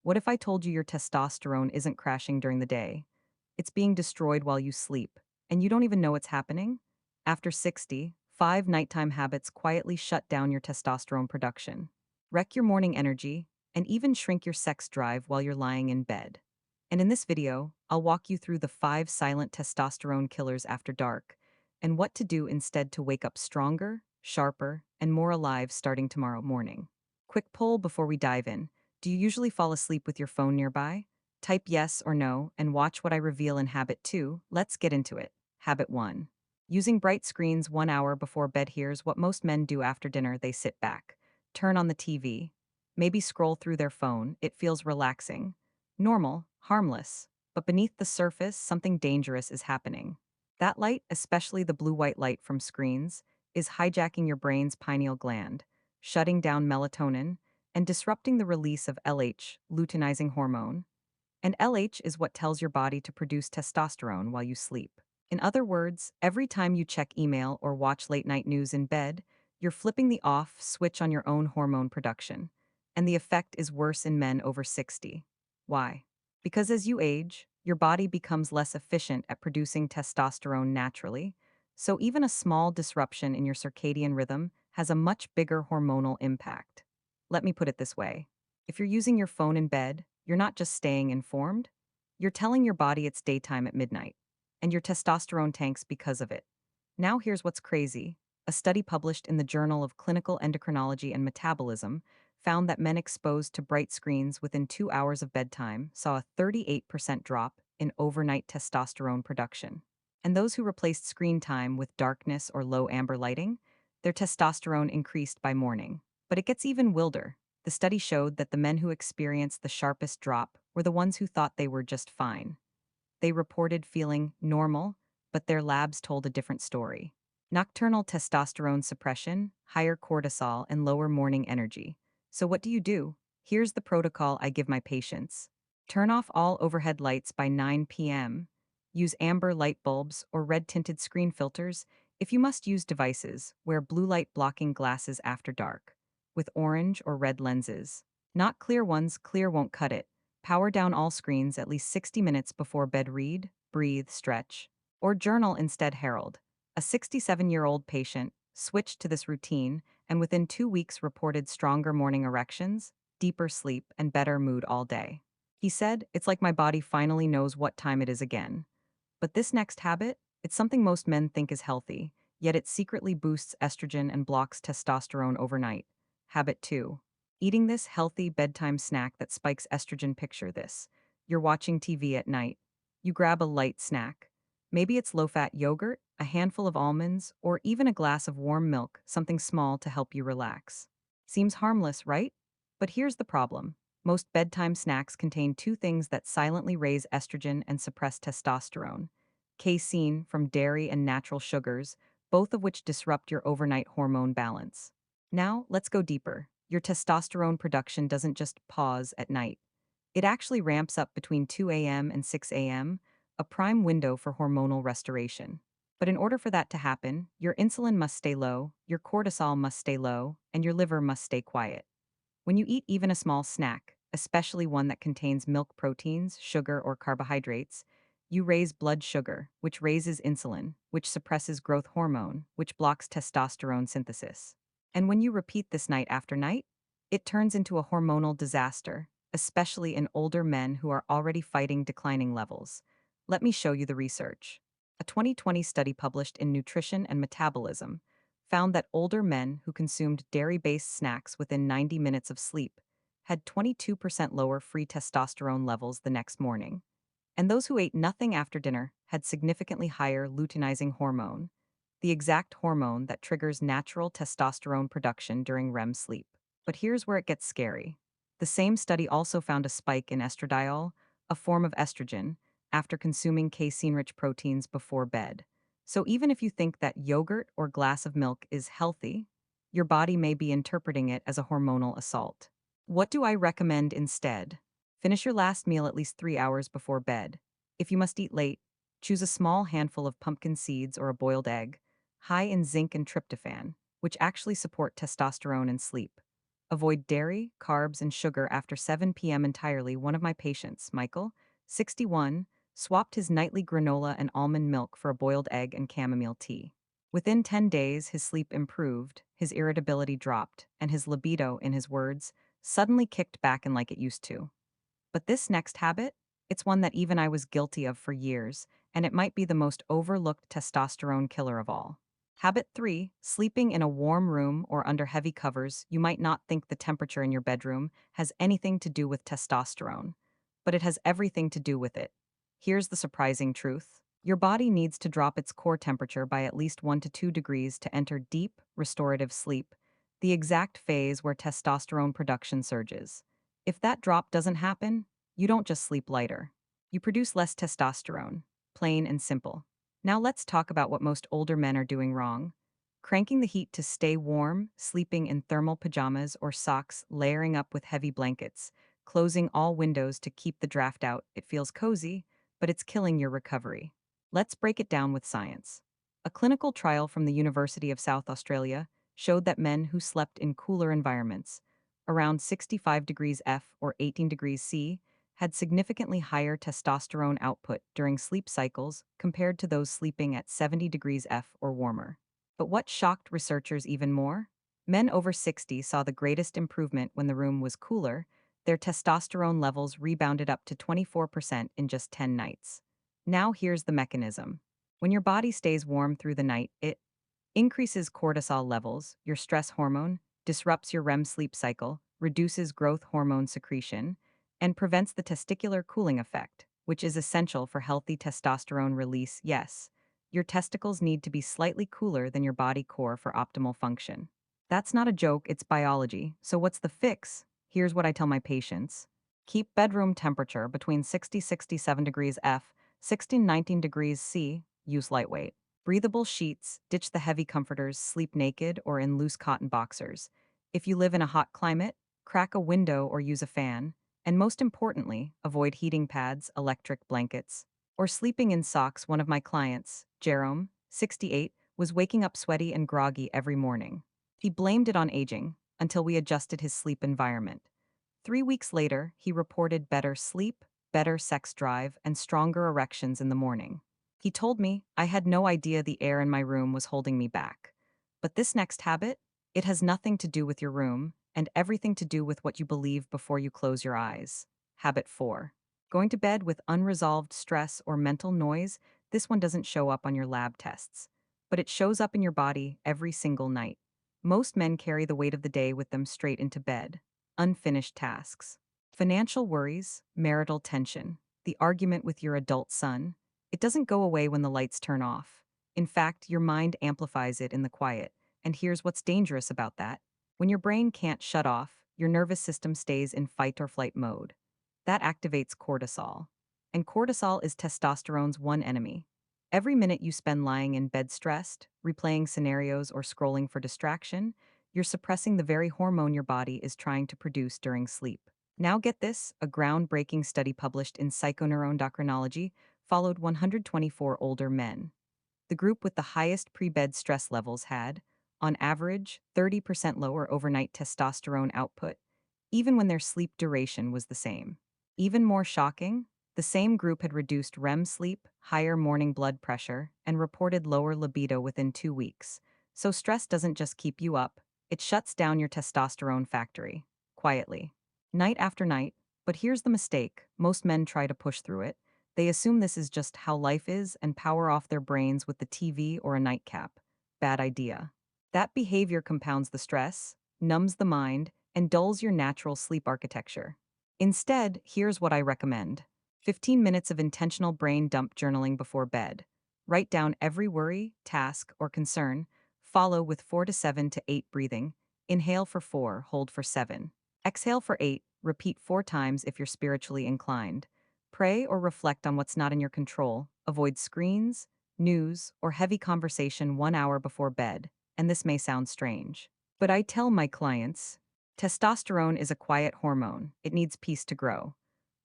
What if I told you your testosterone isn't crashing during the day? It's being destroyed while you sleep, and you don't even know it's happening? After 60, 5 nighttime habits quietly shut down your testosterone production, wreck your morning energy, and even shrink your sex drive while you're lying in bed. And in this video, I'll walk you through the 5 silent testosterone killers after dark, and what to do instead to wake up stronger, sharper, and more alive starting tomorrow morning. Quick poll before we dive in. Do you usually fall asleep with your phone nearby? Type yes or no and watch what I reveal in Habit 2. Let's get into it. Habit 1. Using bright screens 1 hour before bed. Here's what most men do after dinner. They sit back, turn on the TV, maybe scroll through their phone. It feels relaxing, normal, harmless. But beneath the surface, something dangerous is happening. That light, especially the blue-white light from screens, is hijacking your brain's pineal gland, shutting down melatonin, and disrupting the release of LH, luteinizing hormone. And LH is what tells your body to produce testosterone while you sleep. In other words, every time you check email or watch late night news in bed, you're flipping the off switch on your own hormone production. And the effect is worse in men over 60. Why? Because as you age, your body becomes less efficient at producing testosterone naturally, so even a small disruption in your circadian rhythm has a much bigger hormonal impact. Let me put it this way. If you're using your phone in bed, you're not just staying informed, you're telling your body it's daytime at midnight, and your testosterone tanks because of it. Now here's what's crazy. A study published in the Journal of Clinical Endocrinology and Metabolism found that men exposed to bright screens within 2 hours of bedtime saw a 38% drop in overnight testosterone production. And those who replaced screen time with darkness or low amber lighting, their testosterone increased by morning. But it gets even wilder. The study showed that the men who experienced the sharpest drop were the ones who thought they were just fine. They reported feeling normal, but their labs told a different story. Nocturnal testosterone suppression, higher cortisol, and lower morning energy. So what do you do? Here's the protocol I give my patients. Turn off all overhead lights by 9 p.m. Use amber light bulbs or red-tinted screen filters. If you must use devices, wear blue light blocking glasses after dark, with orange or red lenses. Not clear ones, clear won't cut it. Power down all screens at least 60 minutes before bed. Read, breathe, stretch, or journal instead. Harold, a 67-year-old patient, switched to this routine and within 2 weeks reported stronger morning erections, deeper sleep, and better mood all day. He said, "It's like my body finally knows what time it is again." But this next habit, it's something most men think is healthy, yet it secretly boosts estrogen and blocks testosterone overnight. Habit 2. Eating this healthy bedtime snack that spikes estrogen. Picture this. You're watching TV at night. You grab a light snack. Maybe it's low-fat yogurt, a handful of almonds, or even a glass of warm milk, something small to help you relax. Seems harmless, right? But here's the problem. Most bedtime snacks contain two things that silently raise estrogen and suppress testosterone: casein from dairy and natural sugars, both of which disrupt your overnight hormone balance. Now, let's go deeper. Your testosterone production doesn't just pause at night. It actually ramps up between 2 a.m. and 6 a.m., a prime window for hormonal restoration. But in order for that to happen, your insulin must stay low, your cortisol must stay low, and your liver must stay quiet. When you eat even a small snack, especially one that contains milk proteins, sugar, or carbohydrates, you raise blood sugar, which raises insulin, which suppresses growth hormone, which blocks testosterone synthesis. And when you repeat this night after night, it turns into a hormonal disaster, especially in older men who are already fighting declining levels. Let me show you the research. A 2020 study published in Nutrition and Metabolism found that older men who consumed dairy-based snacks within 90 minutes of sleep had 22% lower free testosterone levels the next morning. And those who ate nothing after dinner had significantly higher luteinizing hormone, the exact hormone that triggers natural testosterone production during REM sleep. But here's where it gets scary. The same study also found a spike in estradiol, a form of estrogen, after consuming casein-rich proteins before bed. So even if you think that yogurt or glass of milk is healthy, your body may be interpreting it as a hormonal assault. What do I recommend instead? Finish your last meal at least 3 hours before bed. If you must eat late, choose a small handful of pumpkin seeds or a boiled egg, high in zinc and tryptophan, which actually support testosterone and sleep. Avoid dairy, carbs, and sugar after 7 p.m. entirely. One of my patients, Michael, 61, swapped his nightly granola and almond milk for a boiled egg and chamomile tea. Within 10 days, his sleep improved, his irritability dropped, and his libido, in his words, suddenly kicked back in like it used to. But this next habit, it's one that even I was guilty of for years, and it might be the most overlooked testosterone killer of all. Habit 3, sleeping in a warm room or under heavy covers. You might not think the temperature in your bedroom has anything to do with testosterone, but it has everything to do with it. Here's the surprising truth. Your body needs to drop its core temperature by at least 1 to 2 degrees to enter deep, restorative sleep, the exact phase where testosterone production surges. If that drop doesn't happen, you don't just sleep lighter. You produce less testosterone. Plain and simple. Now let's talk about what most older men are doing wrong. Cranking the heat to stay warm, sleeping in thermal pajamas or socks, layering up with heavy blankets, closing all windows to keep the draft out. It feels cozy, but it's killing your recovery. Let's break it down with science. A clinical trial from the University of South Australia showed that men who slept in cooler environments, around 65 degrees F or 18 degrees C, had significantly higher testosterone output during sleep cycles compared to those sleeping at 70 degrees F or warmer. But what shocked researchers even more? Men over 60 saw the greatest improvement when the room was cooler. Their testosterone levels rebounded up to 24% in just 10 nights. Now here's the mechanism. When your body stays warm through the night, it increases cortisol levels, your stress hormone, disrupts your REM sleep cycle, reduces growth hormone secretion, and prevents the testicular cooling effect, which is essential for healthy testosterone release. Yes, your testicles need to be slightly cooler than your body core for optimal function. That's not a joke, it's biology. So what's the fix? Here's what I tell my patients. Keep bedroom temperature between 60-67 degrees F, 16-19 degrees C, use lightweight. Breathable sheets, ditch the heavy comforters, sleep naked or in loose cotton boxers. If you live in a hot climate, crack a window or use a fan. And most importantly, avoid heating pads, electric blankets, or sleeping in socks. One of my clients, Jerome, 68, was waking up sweaty and groggy every morning. He blamed it on aging until we adjusted his sleep environment. 3 weeks later, he reported better sleep, better sex drive, and stronger erections in the morning. He told me I had no idea the air in my room was holding me back. But this next habit, it has nothing to do with your room and everything to do with what you believe before you close your eyes. Habit 4. Going to bed with unresolved stress or mental noise. This one doesn't show up on your lab tests, but it shows up in your body every single night. Most men carry the weight of the day with them straight into bed. Unfinished tasks. Financial worries, marital tension, the argument with your adult son. It doesn't go away when the lights turn off. In fact, your mind amplifies it in the quiet. And here's what's dangerous about that. When your brain can't shut off, your nervous system stays in fight or flight mode. That activates cortisol. And cortisol is testosterone's one enemy. Every minute you spend lying in bed stressed, replaying scenarios, or scrolling for distraction, you're suppressing the very hormone your body is trying to produce during sleep. Now get this, a groundbreaking study published in Psychoneuroendocrinology followed 124 older men. The group with the highest pre-bed stress levels had, on average, 30% lower overnight testosterone output, even when their sleep duration was the same. Even more shocking, the same group had reduced REM sleep, higher morning blood pressure, and reported lower libido within 2 weeks. So stress doesn't just keep you up, it shuts down your testosterone factory, quietly. Night after night, but here's the mistake, most men try to push through it. They assume this is just how life is and power off their brains with the TV or a nightcap. Bad idea. That behavior compounds the stress, numbs the mind, and dulls your natural sleep architecture. Instead, here's what I recommend. 15 minutes of intentional brain dump journaling before bed. Write down every worry, task, or concern. Follow with 4 to 7 to 8 breathing. Inhale for 4, hold for 7. Exhale for 8, repeat 4 times if you're spiritually inclined. Pray or reflect on what's not in your control. Avoid screens, news, or heavy conversation 1 hour before bed. And this may sound strange, but I tell my clients, testosterone is a quiet hormone. It needs peace to grow.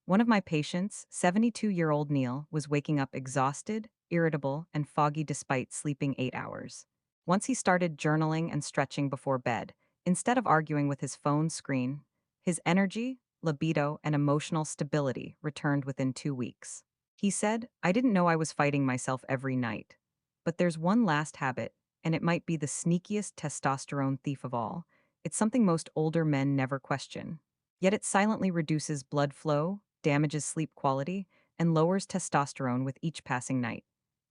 One of my patients, 72-year-old Neil, was waking up exhausted, irritable, and foggy despite sleeping 8 hours. Once he started journaling and stretching before bed, Instead of arguing with his phone screen, his energy, libido, and emotional stability returned within 2 weeks. He said, I didn't know I was fighting myself every night. But there's one last habit, and it might be the sneakiest testosterone thief of all. It's something most older men never question. Yet it silently reduces blood flow, damages sleep quality, and lowers testosterone with each passing night.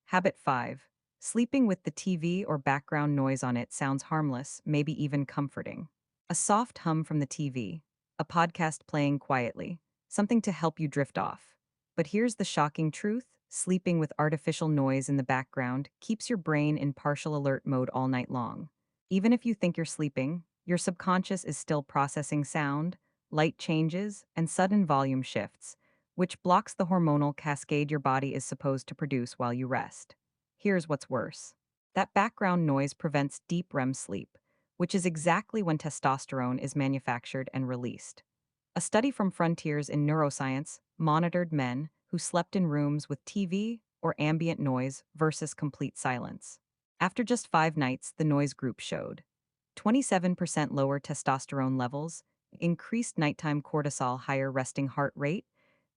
Habit 5. Sleeping with the TV or background noise on it sounds harmless, maybe even comforting. A soft hum from the TV, a podcast playing quietly, something to help you drift off. But here's the shocking truth: sleeping with artificial noise in the background keeps your brain in partial alert mode all night long. Even if you think you're sleeping, your subconscious is still processing sound, light changes, and sudden volume shifts, which blocks the hormonal cascade your body is supposed to produce while you rest. Here's what's worse: that background noise prevents deep REM sleep, which is exactly when testosterone is manufactured and released. A study from Frontiers in Neuroscience monitored men who slept in rooms with TV or ambient noise versus complete silence. After just 5 nights, the noise group showed 27% lower testosterone levels, increased nighttime cortisol, higher resting heart rate,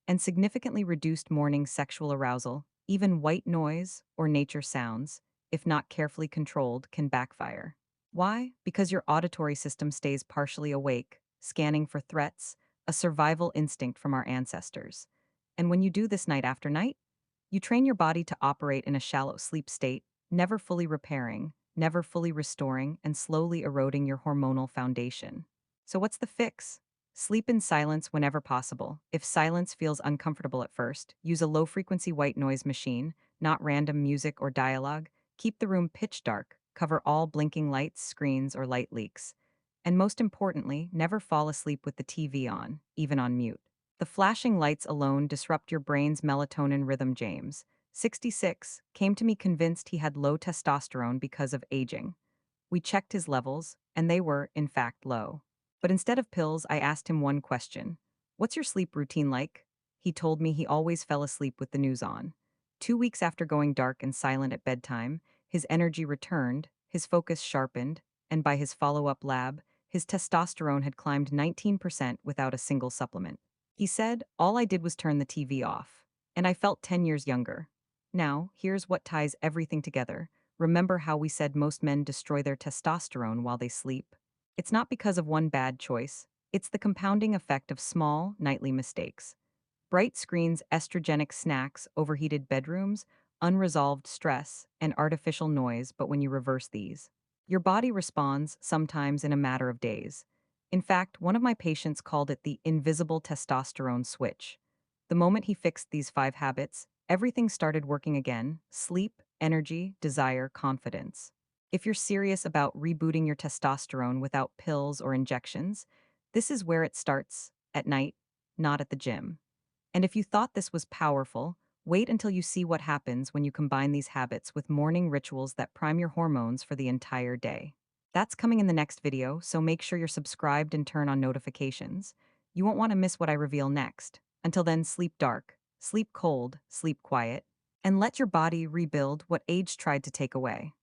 and significantly reduced morning sexual arousal. Even white noise or nature sounds, if not carefully controlled, can backfire. Why? Because your auditory system stays partially awake, scanning for threats, a survival instinct from our ancestors. And when you do this night after night, you train your body to operate in a shallow sleep state, never fully repairing, never fully restoring, and slowly eroding your hormonal foundation. So, what's the fix? Sleep in silence whenever possible. If silence feels uncomfortable at first, use a low frequency white noise machine, not random music or dialogue. Keep the room pitch dark. Cover all blinking lights, screens, or light leaks. And most importantly, never fall asleep with the TV on, even on mute. The flashing lights alone disrupt your brain's melatonin rhythm. James, 66, came to me convinced he had low testosterone because of aging. We checked his levels, and they were, in fact, low. But instead of pills, I asked him one question: What's your sleep routine like? He told me he always fell asleep with the news on. 2 weeks after going dark and silent at bedtime, his energy returned, his focus sharpened, and by his follow up lab, his testosterone had climbed 19% without a single supplement. He said, All I did was turn the TV off, and I felt 10 years younger. Now, here's what ties everything together. Remember how we said most men destroy their testosterone while they sleep? It's not because of one bad choice, it's the compounding effect of small, nightly mistakes. Bright screens, estrogenic snacks, overheated bedrooms, unresolved stress, and artificial noise. But when you reverse these, your body responds, sometimes in a matter of days. In fact, one of my patients called it the invisible testosterone switch. The moment he fixed these 5 habits, everything started working again: sleep, energy, desire, confidence. If you're serious about rebooting your testosterone without pills or injections, this is where it starts: at night, not at the gym. And if you thought this was powerful, wait until you see what happens when you combine these habits with morning rituals that prime your hormones for the entire day. That's coming in the next video, so make sure you're subscribed and turn on notifications. You won't want to miss what I reveal next. Until then, sleep dark, sleep cold, sleep quiet, and let your body rebuild what age tried to take away.